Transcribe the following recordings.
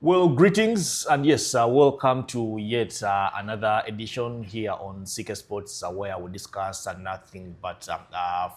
Well, greetings and yes, welcome to yet another edition here on CK Sports where we discuss nothing but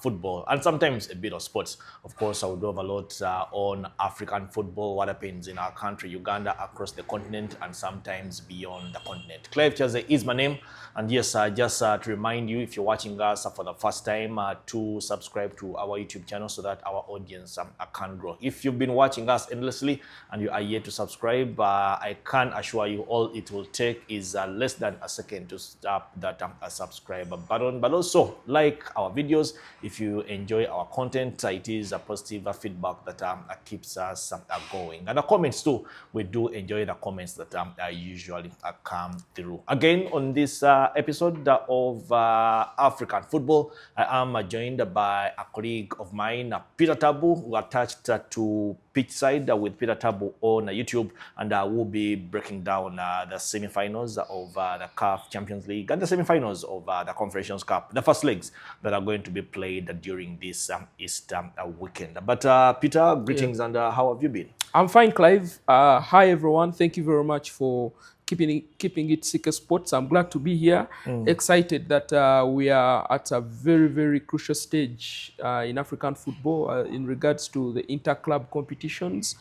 football and sometimes a bit of sports. Of course, I will do a lot on African football, what happens in our country, Uganda, across the continent and sometimes beyond the continent. Clive Chaze is my name, and yes, just to remind you, if you're watching us for the first time, to subscribe to our YouTube channel so that our audience can grow. If you've been watching us endlessly and you are yet to subscribe, I can assure you all it will take is less than a second to tap that subscribe button. But also like our videos. If you enjoy our content, it is a positive feedback that keeps us going. And the comments too, we do enjoy the comments that usually come through. Again, on this episode of African football, I am joined by a colleague of mine, Peter Tabu, who attached to Pitch Side with Peter Tabu on YouTube, and we'll be breaking down the semi-finals of the CAF Champions League and the semi-finals of the Confederation Cup, the first legs that are going to be played during this Easter weekend. But Peter, greetings, and how have you been? I'm fine, Clive. Hi, everyone. Thank you very much for keeping it CK Sports. I'm glad to be here. Excited that we are at a very, very crucial stage in African football in regards to the inter-club competitions.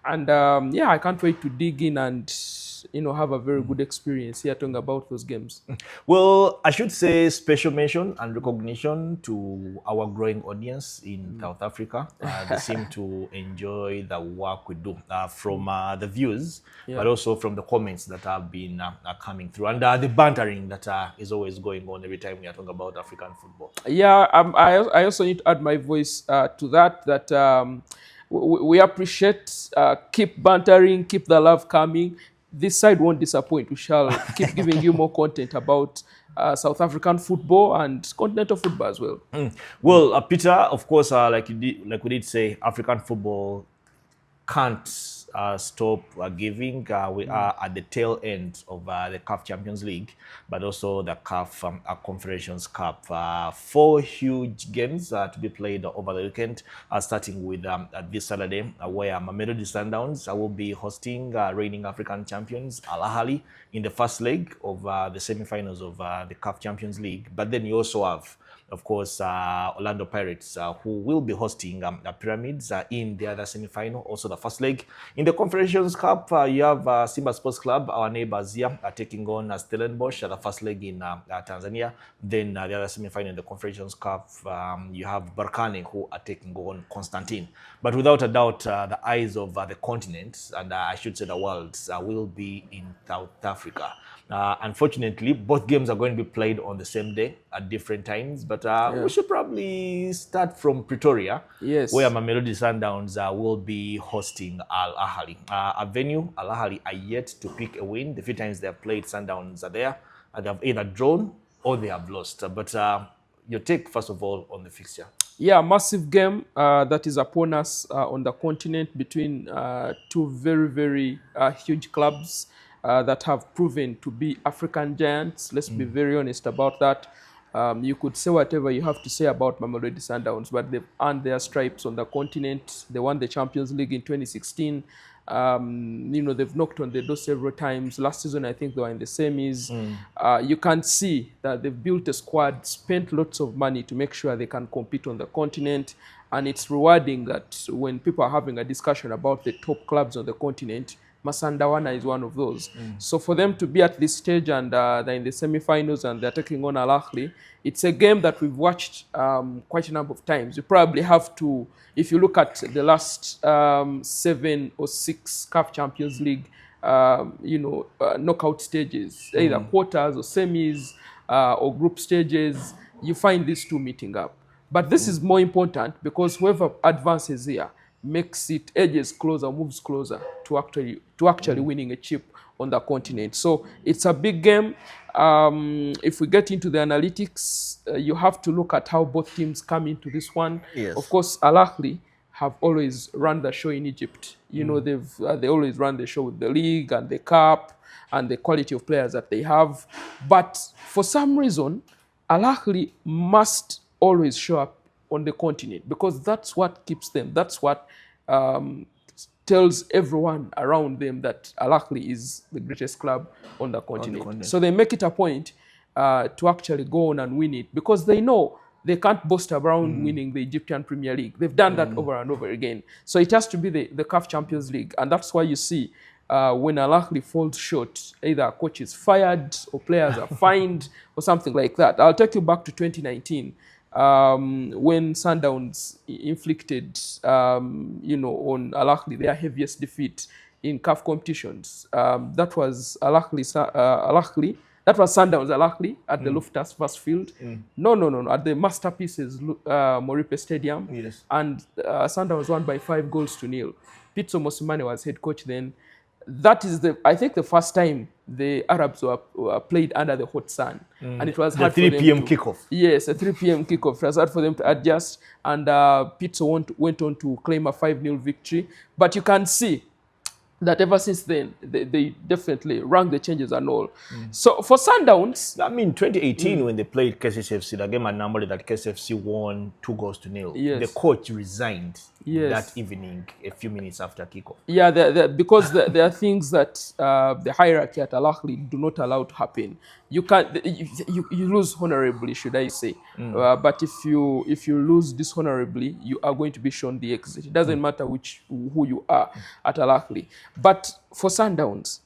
And yeah, I can't wait to dig in and have a very good experience here talking about those games. Well, I should say special mention and recognition to our growing audience in South Africa. They seem to enjoy the work we do from the views, but also from the comments that have been coming through, and the bantering that is always going on every time we are talking about African football. Yeah, I also need to add my voice to that. We appreciate, keep bantering, keep the love coming. This side won't disappoint. We shall keep giving you more content about South African football and continental football as well. Well, Peter, of course, like we did say, African football can't stop giving. We are at the tail end of the CAF Champions League, but also the CAF Confederation Cup. 4 huge games to be played over the weekend, starting with this Saturday, where Mamelodi Sundowns will be hosting reigning African champions Ahly in the first leg of the semi-finals of the CAF Champions League. But then you also have, of course, Orlando Pirates, who will be hosting the Pyramids in the other semi-final, also the first leg. In the Confederation Cup, you have Simba Sports Club, our neighbors here, taking on Stellenbosch, the first leg in Tanzania. Then the other semi-final in the Confederation Cup, you have Berkane, who are taking on Constantine. But without a doubt, the eyes of the continent, and I should say the world, will be in South Africa. Unfortunately, both games are going to be played on the same day at different times, but we should probably start from Pretoria, where Mamelodi Sundowns will be hosting Ahly. A venue, Ahly are yet to pick a win. The few times they have played, Sundowns are there, and they have either drawn or they have lost. But your take, first of all, on the fixture? Yeah, massive game that is upon us on the continent between two very, very huge clubs that have proven to be African giants. Let's be very honest about that. You could say whatever you have to say about Mamelodi Sundowns, but they've earned their stripes on the continent. They won the Champions League in 2016. They've knocked on the door several times. Last season, I think they were in the semis. You can see that they've built a squad, spent lots of money to make sure they can compete on the continent. And it's rewarding that when people are having a discussion about the top clubs on the continent, Masandawana is one of those. So for them to be at this stage and they're in the semi-finals and they're taking on Ahly, it's a game that we've watched quite a number of times. You probably have to, if you look at the last 7 or 6 CAF Champions League, knockout stages, either quarters or semis or group stages, you find these two meeting up. But this is more important because whoever advances here makes it edges closer, moves closer to actually winning a chip on the continent. So it's a big game. If we get into the analytics, you have to look at how both teams come into this one. Yes. Of course, Ahly have always run the show in Egypt. They always run the show with the league and the cup and the quality of players that they have. But for some reason, Ahly must always show up on the continent because that's what keeps them. That's what tells everyone around them that Ahly is the greatest club on the continent. So they make it a point to actually go on and win it because they know they can't boast around winning the Egyptian Premier League. They've done that over and over again. So it has to be the CAF Champions League. And that's why you see when Ahly falls short, either a coach is fired or players are fined or something like that. I'll take you back to 2019 when Sundowns inflicted, on Ahly their heaviest defeat in CAF competitions. That was Ahly. That was Sundowns Ahly at the Loftus Versfeld Field. No. At the Masterpieces Moripe Stadium. Yes. And Sundowns won by 5-0. Pitso Mosimane was head coach then. That is I think the first time the Arabs were played under the hot sun. And it was hard the 3 for them p.m. kickoff. Yes, a 3 p.m. kickoff. It was hard for them to adjust. And Pitso went on to claim a 5-0 victory. But you can see that ever since then, they definitely rang the changes and all. So for Sundowns... I mean, 2018 when they played KCFC, the game at Namale that KCFC won 2-0. Yes. The coach resigned Yes. that evening, a few minutes after kickoff. Yeah, because there are things that the hierarchy at Ahly do not allow to happen. You can't you lose honorably, should I say? But if you lose dishonorably, you are going to be shown the exit. It doesn't matter who you are at Ahly. But for Sundowns,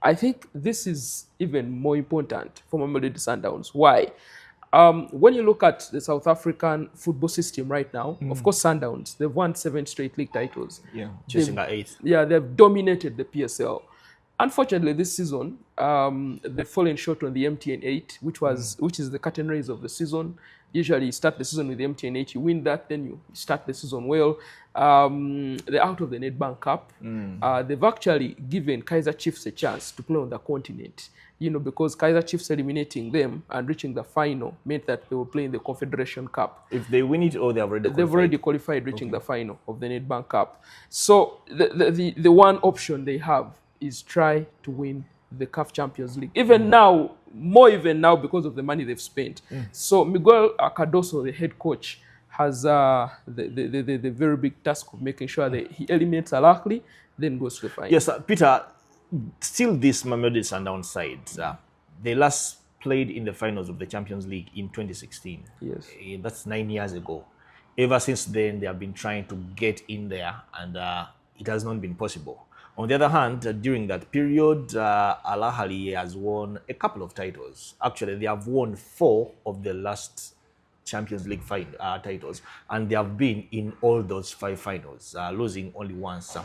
I think this is even more important for Mamelodi Sundowns. Why? When you look at the South African football system right now, of course, Sundowns, they've won 7 straight league titles. Yeah, chasing at 8th. Yeah, they've dominated the PSL. Unfortunately, this season, they've fallen short on the MTN 8, which is the curtain raise of the season. Usually, you start the season with the MTN 8, you win that, then you start the season well. They're out of the Nedbank Cup. They've actually given Kaizer Chiefs a chance to play on the continent. Because Kaizer Chiefs eliminating them and reaching the final meant that they were playing the Confederation Cup. If they win it, or they've already qualified, reaching the final of the Nedbank Cup. So the one option they have is try to win the CAF Champions League. Even now, because of the money they've spent. So Miguel Cardoso, the head coach, has the very big task of making sure that he eliminates Ahly, then goes to the final. Yes, Peter. Still, this Mamelodi Sundowns side, they last played in the finals of the Champions League in 2016. Yes. That's 9 years ago. Ever since then, they have been trying to get in there, and it has not been possible. On the other hand, during that period, Ahly has won a couple of titles. Actually, they have won 4 of the last Champions League titles, and they have been in all those 5 finals, losing only once to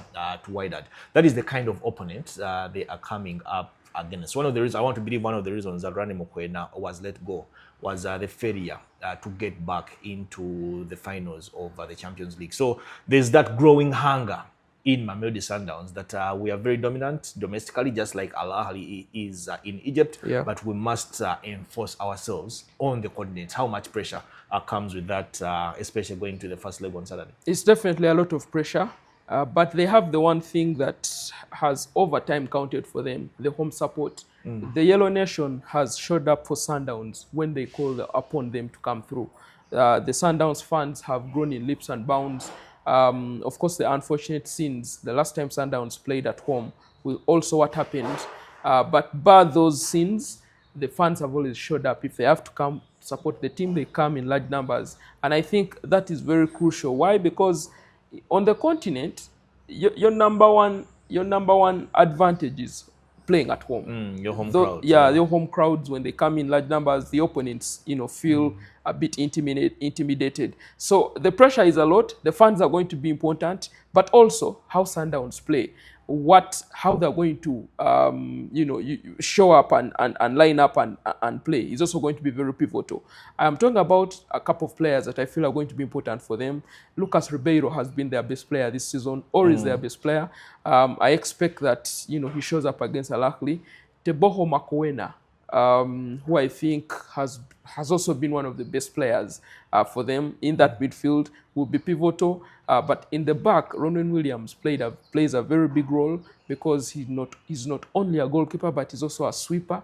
Wydad. That is the kind of opponent they are coming up against. One of the reasons, I want to believe one of the reasons that Rani Mokwena was let go was the failure to get back into the finals of the Champions League. So there's that growing hunger in Mamelodi Sundowns that we are very dominant domestically, just like Ahly is in Egypt, but we must enforce ourselves on the continent. How much pressure comes with that, especially going to the first leg on Saturday? It's definitely a lot of pressure, but they have the one thing that has over time counted for them, the home support. The Yellow Nation has showed up for Sundowns when they call upon them to come through. The Sundowns fans have grown in leaps and bounds. Of course, the unfortunate scenes, the last time Sundowns played at home, will also what happened. But bar those scenes, the fans have always showed up. If they have to come support the team, they come in large numbers. And I think that is very crucial. Why? Because on the continent, your number one advantage is playing at home. Your home crowds. Yeah, your home crowds, when they come in large numbers, the opponents, feel a bit intimidated. So the pressure is a lot. The fans are going to be important, but also how Sundowns play, how they're going to, show up and line up and play is also going to be very pivotal. I'm talking about a couple of players that I feel are going to be important for them. Lucas Ribeiro has been their best player this season, or is their best player. I expect that, he shows up against Ahly. Teboho Makwena, who I think has also been one of the best players for them in that midfield, will be pivotal. But in the back, Ronwen Williams plays a very big role because he's not only a goalkeeper, but he's also a sweeper.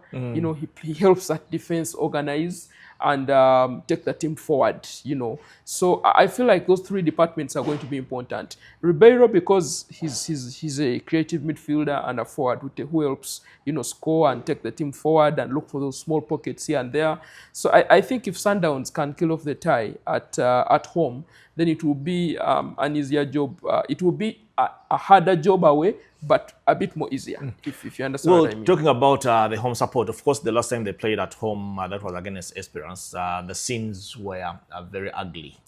He helps that defense organize. and take the team forward, So I feel like those three departments are going to be important. Ribeiro, because he's a creative midfielder and a forward who helps, score and take the team forward and look for those small pockets here and there. So I think if Sundowns can kill off the tie at home, then it will be an easier job. It will be a harder job away, but a bit more easier, if you understand what I mean. Talking about the home support, of course, the last time they played at home, that was against Esperance. The scenes were very ugly.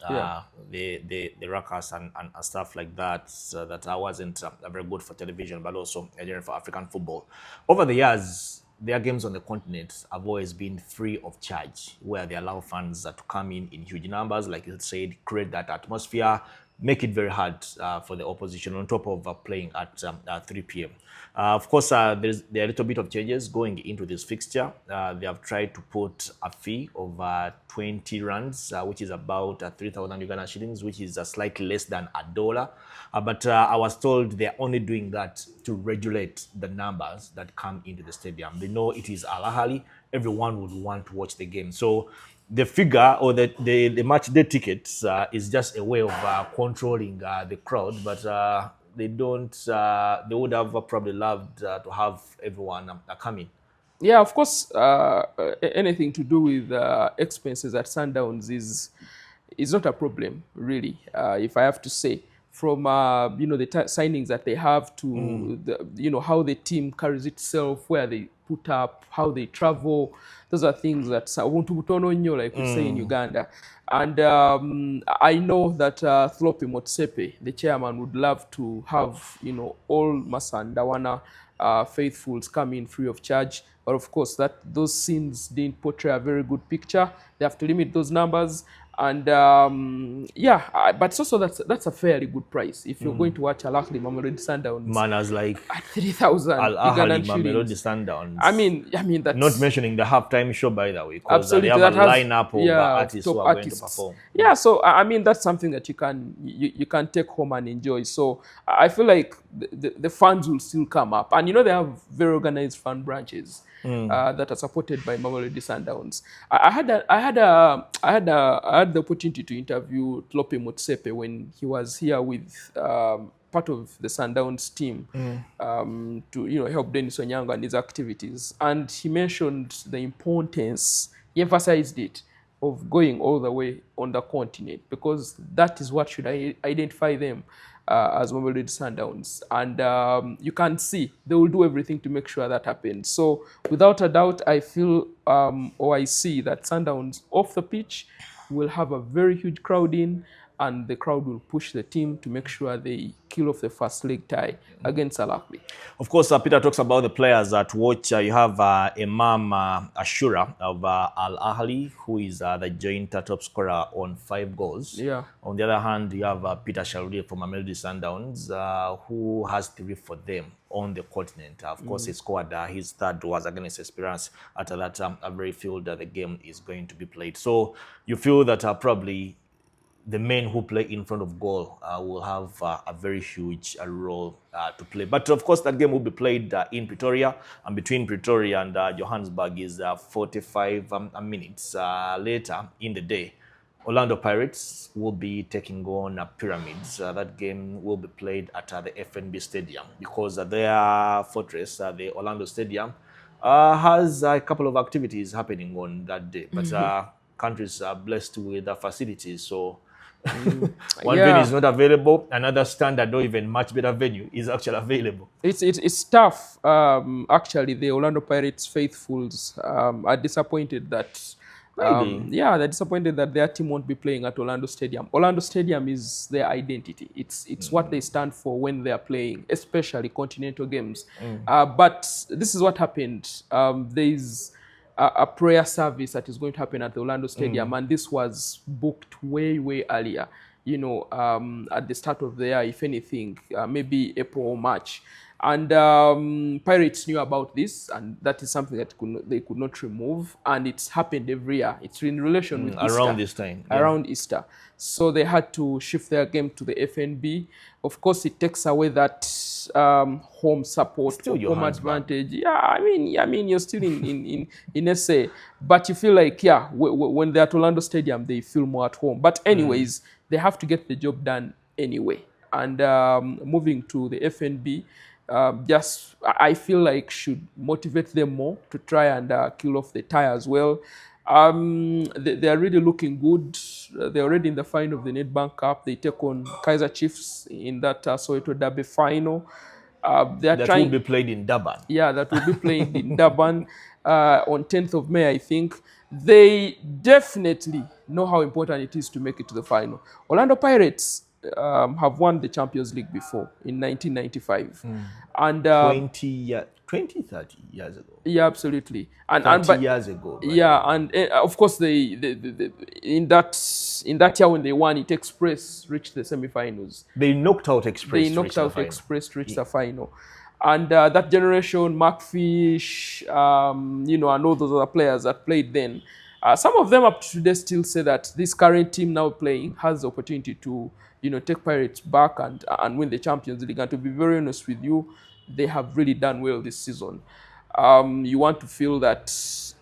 The ruckus and stuff like that, that wasn't very good for television, but also for African football. Over the years, their games on the continent have always been free of charge, where they allow fans to come in huge numbers, like you said, create that atmosphere, make it very hard for the opposition, on top of playing at 3 p.m. Of course, there are a little bit of changes going into this fixture. They have tried to put a fee of 20 rands, which is about 3,000 Uganda shillings, which is slightly less than $1. But I was told they're only doing that to regulate the numbers that come into the stadium. They know it is Ahly. Everyone would want to watch the game. So the figure or the match day tickets is just a way of controlling the crowd, but they don't. They would have probably loved to have everyone coming. Yeah, of course. Anything to do with expenses at Sundowns is not a problem, really. If I have to say, from the signings that they have to how the team carries itself, where they put up, how they travel. Those are things that like we say in Uganda. And I know that Thlopi Motsepe, the chairman, would love to have all Masandawana faithfuls come in free of charge. But of course, those scenes didn't portray a very good picture. They have to limit those numbers. And but also that's a fairly good price if you're going to watch Ahly Mamelodi Sundowns. Manners like at 3,000 Ahly Mamelodi Sundowns. I mean that's not mentioning the halftime show, by the way, because they have that a lineup of artists who are artists. going to perform. Yeah, so I mean that's something that you can take home and enjoy. So I feel like the fans will still come up, and they have very organized fan branches that are supported by Mamelodi Sundowns. I had the opportunity to interview Thlopi Motsepe when he was here with part of the Sundowns team to help Dennis Onyango and his activities, and he mentioned the importance. He emphasized it of going all the way on the continent, because that is what should identify them as Mamelodi Sundowns. And you can see they will do everything to make sure that happens. So without a doubt, I feel or I see that Sundowns off the pitch will have a very huge crowd in, and the crowd will push the team to make sure they kill off the first leg tie against Ahly. Of course, Peter talks about the players at watch. You have Imam Ashura of Al Ahly, who is the joint top scorer on 5 goals. Yeah. On the other hand, you have Peter Shauri from Mamelodi Sundowns, who has 3 for them on the continent. Of course, he scored his 3rd was against Esperance. After that, very field the game is going to be played. So you feel that probably the men who play in front of goal will have a very huge role to play. But of course, that game will be played in Pretoria, and between Pretoria and Johannesburg is 45 minutes later in the day. Orlando Pirates will be taking on Pyramids. That game will be played at the FNB Stadium, because their fortress, the Orlando Stadium, has a couple of activities happening on that day. But countries are blessed with the facilities, so one venue is not available, another standard or even much better venue is actually available. It's tough. Actually, the Orlando Pirates faithfuls are disappointed that they're disappointed that their team won't be playing at Orlando Stadium. Orlando Stadium is their identity. It's what they stand for when they are playing, especially continental games. But this is what happened. There's a prayer service that is going to happen at the Orlando Stadium, and this was booked way earlier, at the start of the year, if anything, maybe April or March. And Pirates knew about this, and that is something that they could not remove, and it's happened every year. It's in relation with around Easter, this time. around Easter. So they had to shift their game to the FNB. Of course, it takes away that home support, Still your home hands back. advantage. Yeah, I mean, you're still in SA, but you feel like, yeah, when they're at Orlando Stadium, they feel more at home. But anyways, they have to get the job done anyway. And moving to the FNB, just I feel like should motivate them more to try and kill off the tie as well. They are really looking good. They're already in the final of the Nedbank Cup. They take on Kaiser Chiefs in that Soweto Derby final. They are That trying. will be played in Durban. Yeah, that will be played in Durban on 10th of May, I think. They definitely know how important it is to make it to the final. Orlando Pirates have won the Champions League before in 1995. And 20, 30 years ago. yeah, absolutely. 30 years ago. Yeah, and of course, they in that year when they won, it Express reached the semi-finals. They knocked out Express. They to knocked reach the out final. Express to reach the final. And that generation, Mark Fish, and all those other players that played then, some of them up to today still say that this current team now playing has the opportunity to, take Pirates back and win the Champions League. And to be very honest with you, they have really done well this season. You want to feel that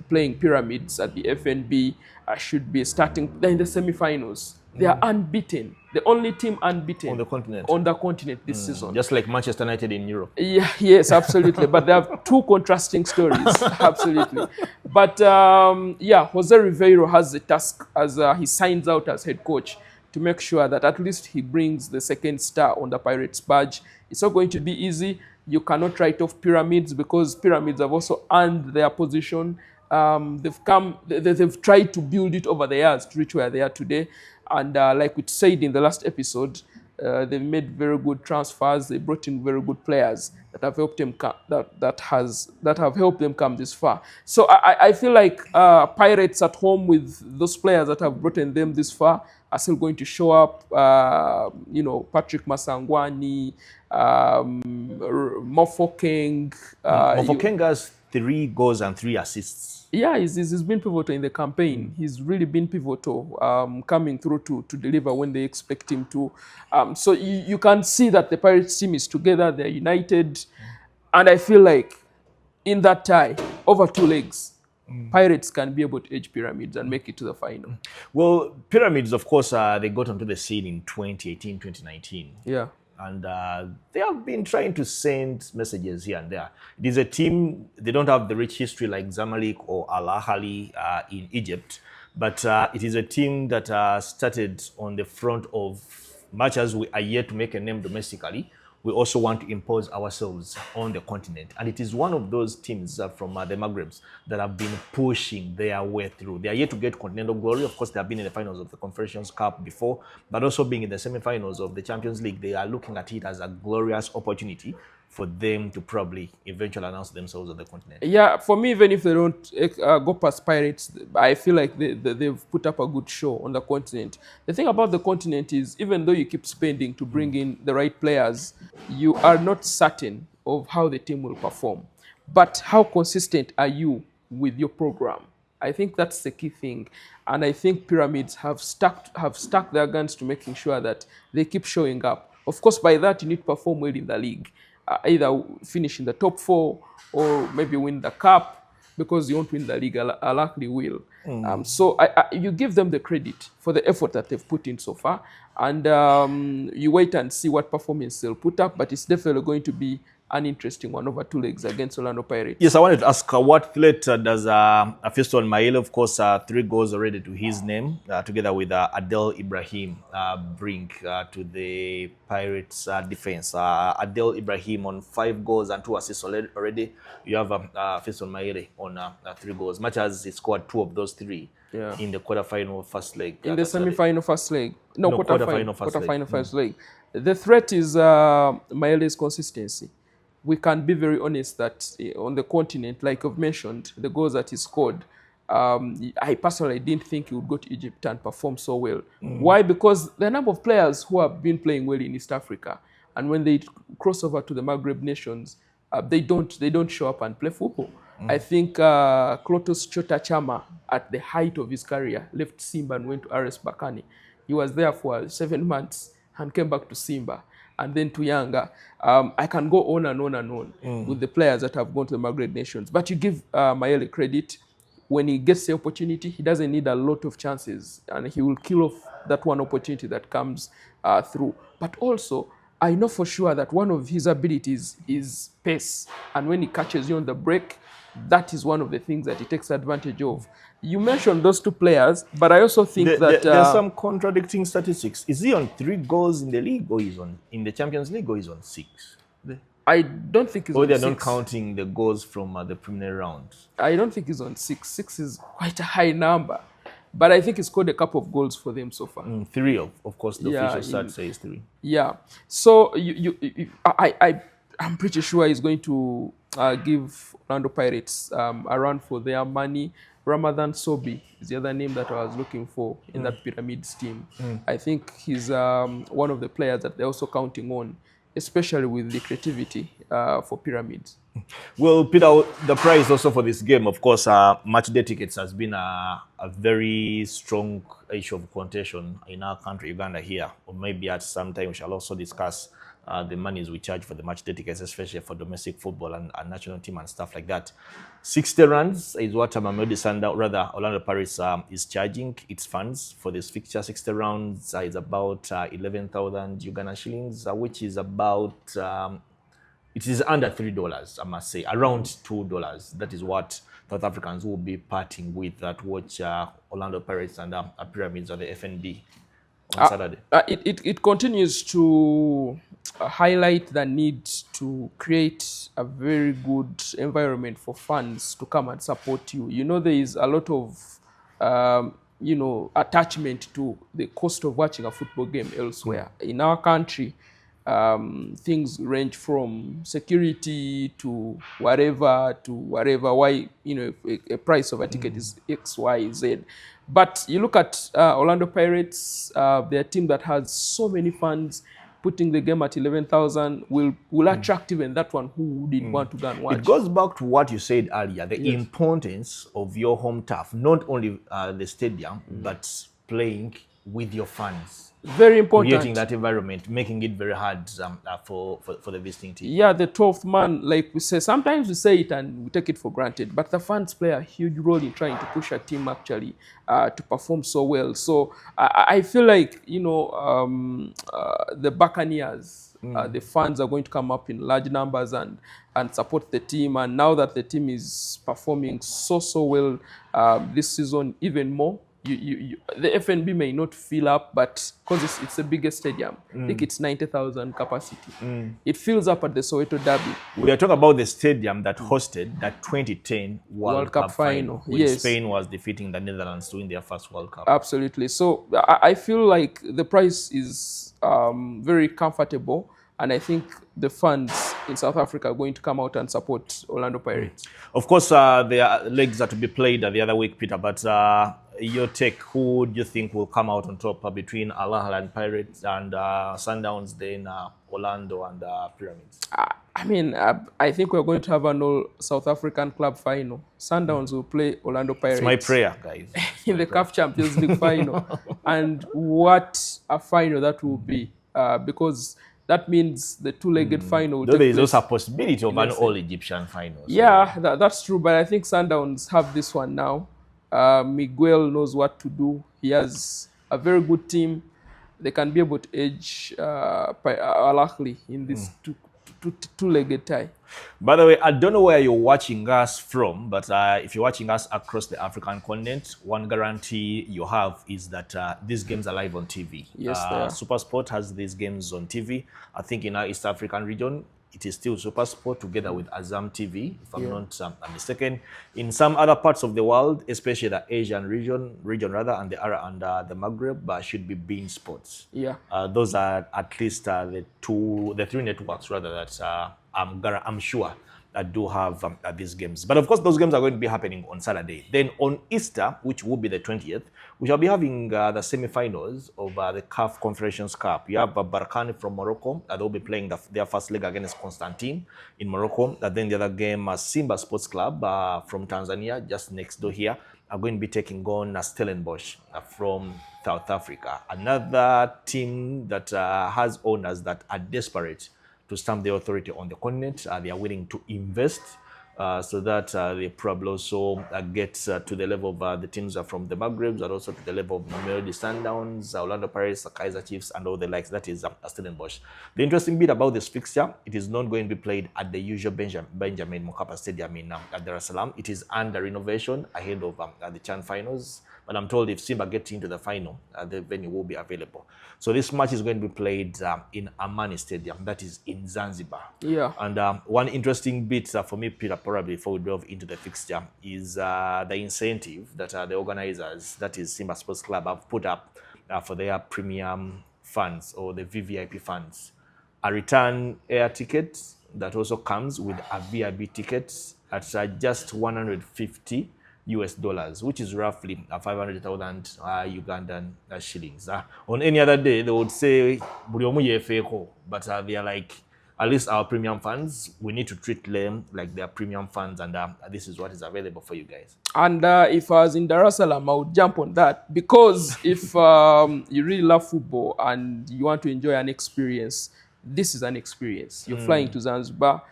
playing Pyramids at the FNB should be starting. They're in the semi-finals. They are unbeaten. The only team unbeaten On the continent. on the continent this season. Just like Manchester United in Europe. Yeah, yes, absolutely. But they have two contrasting stories. Absolutely. But Jose Ribeiro has the task as he signs out as head coach to make sure that at least he brings the second star on the Pirates badge. It's not going to be easy. You cannot write off Pyramids because Pyramids have also earned their position. They've tried to build it over the years to reach where they are today. And like we said in the last episode, they've made very good transfers. They brought in very good players that have helped them that have helped them come this far. So I feel like Pirates at home with those players that have brought them this far are still going to show up. Patrick Masangwani, Mofokeng. Mofokeng has 3 goals and 3 assists. Yeah, he's been pivotal in the campaign. He's really been pivotal, coming through to deliver when they expect him to. So you can see that the Pirates team is together, they're united. And I feel like in that tie, over 2 legs, Pirates can be able to edge Pyramids and make it to the final. Well, Pyramids, of course, they got onto the scene in 2018, 2019. Yeah. And they have been trying to send messages here and there. It is a team, they don't have the rich history like Zamalek or Ahly in Egypt, but it is a team that started on the front of, much as we are yet to make a name domestically, we also want to impose ourselves on the continent. And it is one of those teams from the Maghrebs that have been pushing their way through. They are yet to get continental glory. Of course, they have been in the finals of the Confederation Cup before, but also being in the semi-finals of the Champions League, they are looking at it as a glorious opportunity for them to probably eventually announce themselves on the continent. Yeah, for me, even if they don't go past Pirates, I feel like they've put up a good show on the continent. The thing about the continent is, even though you keep spending to bring in the right players, you are not certain of how the team will perform. But how consistent are you with your program? I think that's the key thing. And I think Pyramids have stuck their guns to making sure that they keep showing up. Of course, by that, you need to perform well in the league. Either finish in the top 4 or maybe win the cup, because you won't win the league, Al-Ahly will. So you give them the credit for the effort that they've put in so far, and you wait and see what performance they'll put up, but it's definitely going to be an interesting one over 2 legs against Orlando Pirates. Yes, I wanted to ask what threat does Fiston Maele, of course, 3 goals already to his name, together with Adel Ibrahim, bring to the Pirates defense. Adel Ibrahim on 5 goals and 2 assists already. You have Fiston Maele on 3 goals, much as he scored 2 of those 3 in the quarterfinal first leg. In the semi-final first leg. No, quarterfinal first leg. The threat is Maele's consistency. We can be very honest that on the continent, like I've mentioned, the goals that he scored, I personally didn't think he would go to Egypt and perform so well. Why? Because there are a number of players who have been playing well in East Africa. and when they cross over to the Maghreb nations, they don't show up and play football. I think Clotus Chota Chama, at the height of his career, left Simba and went to RS Berkane. He was there for 7 months and came back to Simba and then to Yanga. I can go on and on and on with the players that have gone to the Maghreb nations. But you give Mayele credit. When he gets the opportunity, he doesn't need a lot of chances, and he will kill off that one opportunity that comes through. But also, I know for sure that one of his abilities is pace, and when he catches you on the break, that is one of the things that he takes advantage of. You mentioned those two players, but I also think that there's some contradicting statistics. Is he on 3 goals in the league, or is on in the Champions League, or is on 6? I don't think he's or on they're 6. not counting the goals from the preliminary round. I don't think he's on 6. 6 is quite a high number, but I think he scored a couple of goals for them so far. 3 of course, the official stat says 3. Yeah. So I'm pretty sure he's going to give Orlando Pirates a run for their money. Ramadan Sobi is the other name that I was looking for in that Pyramids team. I think he's one of the players that they're also counting on, especially with the creativity for Pyramids. Well, Peter, the prize also for this game, of course, match day tickets has been a very strong issue of contention in our country, Uganda here. Or maybe at some time we shall also discuss the monies we charge for the match day tickets, especially for domestic football and national team and stuff like that. 60 rands is what Mamelodi Sundowns, rather Orlando Pirates, is charging its fans for this fixture. 60 rounds is about 11,000 Uganda shillings, which is about, it is under $3, I must say, around $2. That is what South Africans will be parting with that watch Orlando Pirates and Pyramids at the FNB on Saturday. It continues to highlight the need to create a very good environment for fans to come and support you. You know, there is a lot of attachment to the cost of watching a football game elsewhere. In our country, things range from security to whatever. Why, a price of a ticket is X, Y, Z. But you look at Orlando Pirates, they're a team that has so many fans. Putting the game at 11,000 will attract even that one who didn't want to go and watch. It goes back to what you said earlier, the importance of your home turf, not only the stadium, but playing with your fans. Very important. Creating that environment, making it very hard for the visiting team. Yeah, the 12th man, like we say, sometimes we say it and we take it for granted, but the fans play a huge role in trying to push a team actually to perform so well. So I feel like, the Buccaneers, the fans are going to come up in large numbers and support the team. And now that the team is performing so well this season, even more, the FNB may not fill up, but because it's the biggest stadium, I think it's 90,000 capacity. It fills up at the Soweto Derby. We are talking about the stadium that hosted that 2010 World Cup final when Spain was defeating the Netherlands to win their first World Cup. Absolutely. So I feel like the price is very comfortable, and I think the fans in South Africa are going to come out and support Orlando Pirates. Of course, there are legs that will be played the other week, Peter, but your take, who do you think will come out on top between Ahly and Pirates and Sundowns, then Orlando and Pyramids? I think we're going to have an all South African club final. Sundowns will play Orlando Pirates. It's my prayer, guys. In the CAF Champions League final. And what a final that will be, because that means the two-legged final will take there is place. also a possibility of an all-Egyptian final. So. Yeah, that's true, but I think Sundowns have this one now. Miguel knows what to do. He has a very good team. They can be able to edge Ahly in this two-legged tie. By the way, I don't know where you're watching us from, but if you're watching us across the African continent, one guarantee you have is that these games are live on TV. Yes, they are. SuperSport has these games on TV. I think in our East African region, it is still SuperSport together with Azam TV, if I'm not mistaken. In some other parts of the world, especially the Asian region and the Maghreb, should be beIN Sports. Yeah. Those are at least the 3 networks rather that I'm sure do have these games. But of course, those games are going to be happening on Saturday. Then on Easter, which will be the 20th, we shall be having the semi-finals of the CAF Confederation Cup. You have Berkane from Morocco. They'll be playing their first leg against Constantine in Morocco. And then the other game, Simba Sports Club from Tanzania, just next door here, are going to be taking on Stellenbosch from South Africa. Another team that has owners that are desperate to stamp the authority on the continent. They are willing to invest so that they probably also get to the level of the teams from the Maghreb, and also to the level of Mamelodi Sundowns, Orlando Pirates, Kaiser Chiefs, and all the likes. That is Stellenbosch. The interesting bit about this fixture, it is not going to be played at the usual Benjamin Mkapa Stadium in Dar es Salaam. It is under renovation ahead of the CHAN finals. But I'm told if Simba gets into the final, the venue will be available. So this match is going to be played in Amani Stadium, that is in Zanzibar. Yeah. And one interesting bit for me, Peter, probably before we delve into the fixture, is the incentive that the organizers, that is Simba Sports Club, have put up for their premium fans or the VVIP fans. A return air ticket that also comes with a VIP ticket at just 150 US dollars, which is roughly 500,000 Ugandan shillings. On any other day, they would say, but they are like, at least our premium fans, we need to treat them like they are premium fans, and this is what is available for you guys. And if I was in Dar es Salaam, I would jump on that, because if you really love football and you want to enjoy an experience, this is an experience. You're flying to Zanzibar,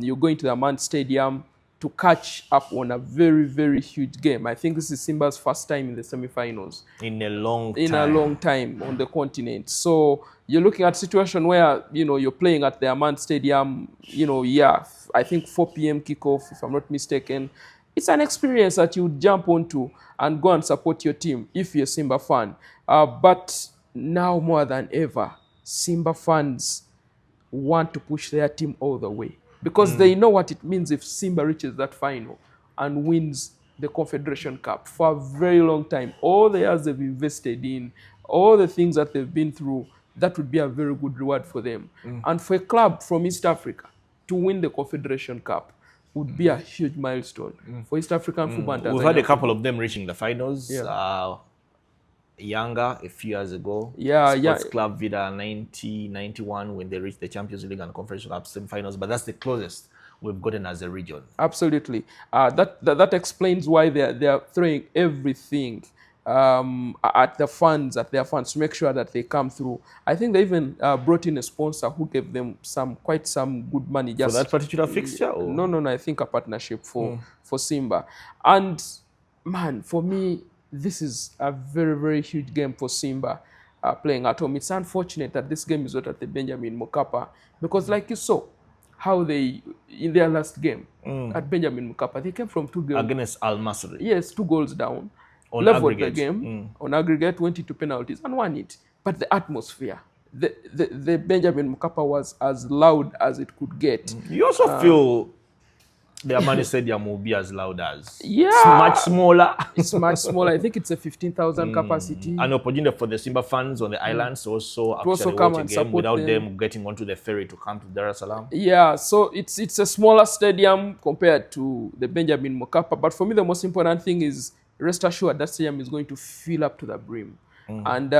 you're going to the Amman Stadium to catch up on a very, very huge game. I think this is Simba's first time in the semifinals. In a long time on the continent. So you're looking at a situation where, you're playing at the Amman Stadium, I think 4 p.m. kickoff, if I'm not mistaken. It's an experience that you would jump onto and go and support your team if you're a Simba fan. But now more than ever, Simba fans want to push their team all the way, because they know what it means if Simba reaches that final and wins the Confederation Cup. For a very long time, all the years they've invested in, all the things that they've been through, that would be a very good reward for them. And for a club from East Africa to win the Confederation Cup would be a huge milestone for East African football. And we've had a couple of them reaching the finals. Younger a few years ago. Sports Club Vida 91 when they reached the Champions League and Confederation Cup semi-finals, but that's the closest we've gotten as a region. Absolutely. That explains why they are throwing everything at their fans to make sure that they come through. I think they even brought in a sponsor who gave them quite some good money. For that particular fixture? Or? No, I think a partnership for Simba. And man, for me, this is a very, very huge game for Simba playing at home. It's unfortunate that this game is not at the Benjamin Mkapa, because like you saw, how they, in their last game at Benjamin Mkapa, they came from 2 goals. Against Al Masry. Yes, 2 goals down. On leveled aggregate. The game on aggregate, went into penalties and won it. But the atmosphere, the Benjamin Mkapa was as loud as it could get. You also feel the Amani Stadium will be as loud as. Yeah. It's much smaller. It's much smaller. I think it's a 15,000 capacity. An opportunity for the Simba fans on the islands also actually come watch a and game without them. them getting onto the ferry to come to Dar es Salaam. Yeah, so it's a smaller stadium compared to the Benjamin Mkapa. But for me, the most important thing is, rest assured that stadium is going to fill up to the brim. And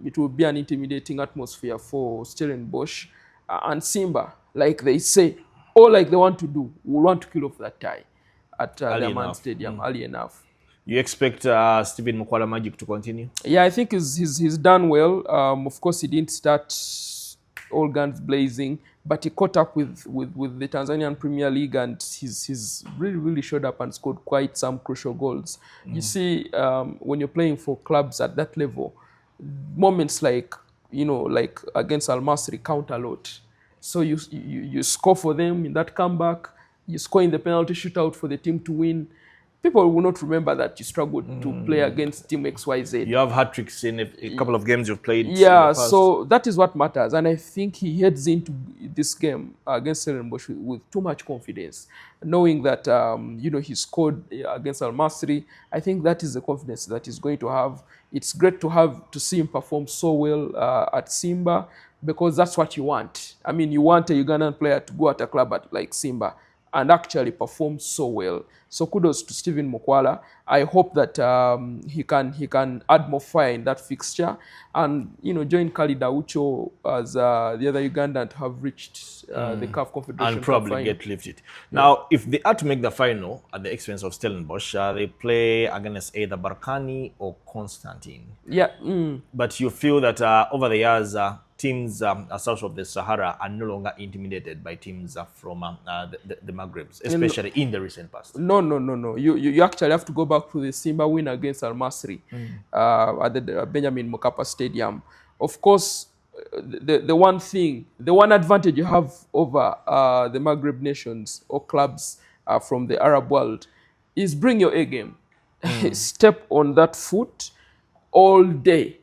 it will be an intimidating atmosphere for Stellenbosch and Simba, like they say, or like they want to do. We want to kill off that tie at the Amman Stadium early enough. You expect Stephen Mukwala Magic to continue? Yeah, I think he's done well. Of course, he didn't start all guns blazing, but he caught up with the Tanzanian Premier League, and he's really showed up and scored quite some crucial goals. You see, when you're playing for clubs at that level, moments like against Al Masry count a lot. So you score for them in that comeback, you score in the penalty shootout for the team to win. People will not remember that you struggled to play against Team XYZ. You have hat-tricks in a couple of games you've played. Yeah, so that is what matters. And I think he heads into this game against Stellenbosch with too much confidence, knowing that he scored against Al Masry. I think that is the confidence that he's going to have. It's great to see him perform so well at Simba, because that's what you want. I mean, you want a Ugandan player to go at a club like Simba, and actually performed so well. So kudos to Stephen Mukwala. I hope that he can add more fire in that fixture, and join Khalid Aucho as the other Ugandan to have reached the CAF Confederation and probably Cup final. get lifted. Now, if they are to make the final at the expense of Stellenbosch, they play against either Berkane or Constantine. Yeah. But you feel that over the years, teams south of the Sahara are no longer intimidated by teams from the Maghreb, especially in the recent past. No. You actually have to go back to the Simba win against Al Masry at the Benjamin Mkapa Stadium. Of course, the one advantage you have over the Maghreb nations or clubs from the Arab world is bring your A game. Step on that foot all day.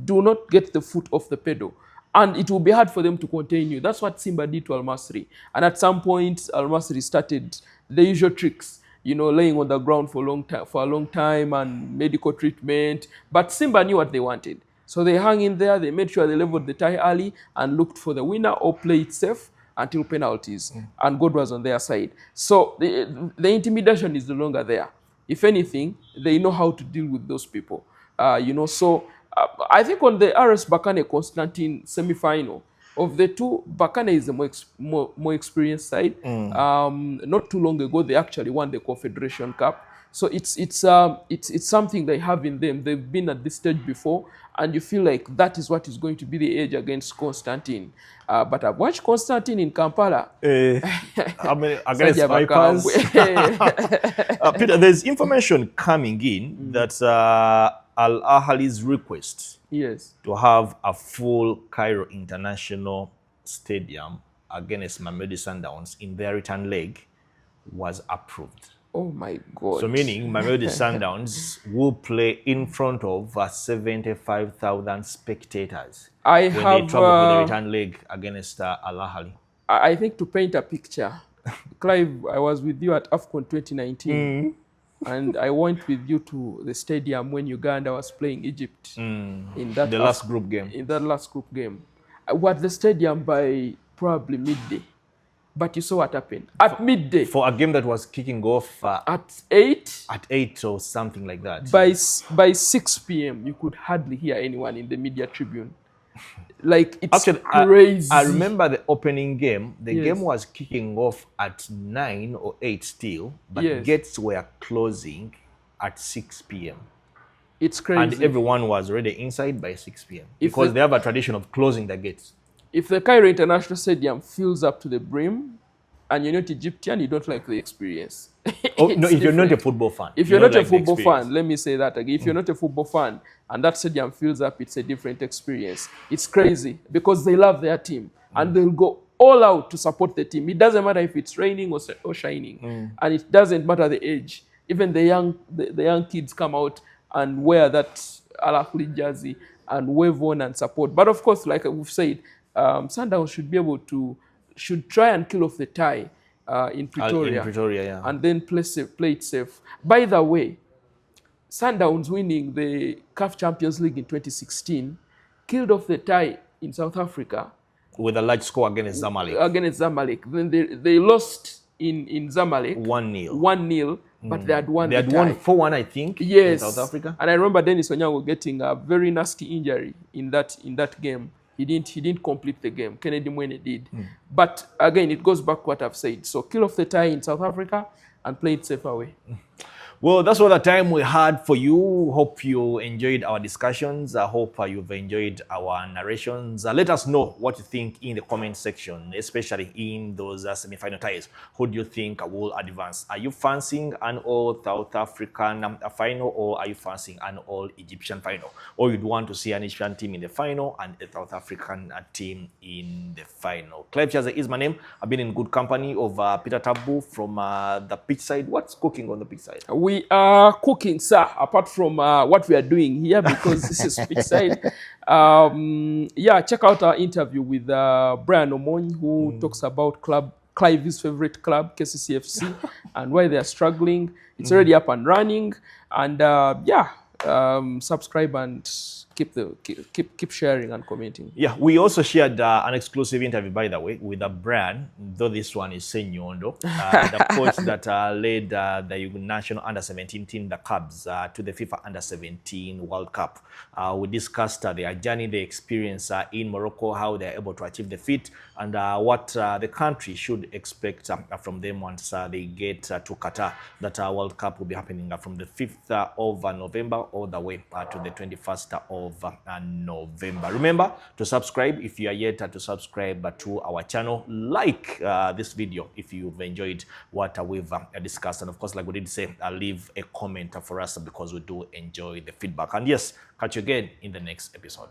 Do not get the foot off the pedal. And it will be hard for them to contain you. That's what Simba did to Al Masry. And at some point, Al Masry started the usual tricks, laying on the ground for a long time and medical treatment. But Simba knew what they wanted. So they hung in there, they made sure they leveled the tie early and looked for the winner or played it safe until penalties. And God was on their side. So the intimidation is no longer there. If anything, they know how to deal with those people. So I think on the RS Berkane Constantine semi-final, of the two, Berkane is the more experienced side. Not too long ago, they actually won the Confederation Cup. So it's something they have in them. They've been at this stage before, and you feel like that is what is going to be the edge against Constantine. But I've watched Constantine in Kampala. Against Vipers. Peter, there's information coming in that Al Ahly's request to have a full Cairo International Stadium against Mamelodi Sundowns in their return leg was approved. Oh my God. So meaning Mamelodi Sundowns will play in front of 75,000 spectators when they travel for the return leg against Al Ahly. I think to paint a picture, Clive, I was with you at AFCON 2019. And I went with you to the stadium when Uganda was playing Egypt in that last group game. In that last group game. I was at the stadium by probably midday. But you saw what happened. At midday. For a game that was kicking off at 8. At 8 or something like that. By 6 p.m., you could hardly hear anyone in the media tribune. Like, it's actually crazy. I remember the opening game. The game was kicking off at 9 or 8 still, but gates were closing at 6 p.m. It's crazy. And everyone was already inside by 6 p.m. because they have a tradition of closing the gates. If the Cairo International Stadium fills up to the brim and you're not Egyptian, you don't like the experience. No, if you're not a football fan. If you're not a football fan, let me say that again. If you're not a football fan and that stadium fills up, it's a different experience. It's crazy because they love their team and they'll go all out to support the team. It doesn't matter if it's raining or shining. And it doesn't matter the age. Even the young kids come out and wear that Al Ahly jersey and wave on and support. But of course, like we've said, Sundowns should try and kill off the tie in Pretoria, and then play it safe. By the way, Sundowns winning the CAF Champions League in 2016 killed off the tie in South Africa with a large score against Zamalek. Then they lost in Zamalek 1-0. But they had won. They had won 4-1, I think. Yes, in South Africa. And I remember Dennis Onyango getting a very nasty injury in that game. He didn't complete the game. Kennedy Mwene did. But again, it goes back to what I've said. So kill off the tie in South Africa and play it safe away. Well, that's all the time we had for you. Hope you enjoyed our discussions. I hope you've enjoyed our narrations. Let us know what you think in the comment section, especially in those semi-final ties. Who do you think will advance? Are you fancying an all South African final, or are you fancying an all Egyptian final? Or you'd want to see an Egyptian team in the final and a South African team in the final? Clive Chaza is my name. I've been in good company of Peter Tabu from the pitch side. What's cooking on the pitch side? We are cooking, sir, apart from what we are doing here, because this is pitch side. Check out our interview with Brian Omony, who talks about Clive's favorite club, KCC FC, and why they are struggling. It's already up and running. And subscribe and keep sharing and commenting. Yeah, we also shared an exclusive interview, by the way, with a brand, though this one is Senyondo, the coach that led the national under-17 team, the Cubs, to the FIFA under-17 World Cup. We discussed their journey, their experience in Morocco, how they're able to achieve the feat, and what the country should expect from them once they get to Qatar. That World Cup will be happening from the 5th of November all the way to the 21st of November. Remember to subscribe if you are yet to subscribe to our channel. Like this video if you've enjoyed what we've discussed. And of course, like we did say, leave a comment for us because we do enjoy the feedback. And yes, catch you again in the next episode.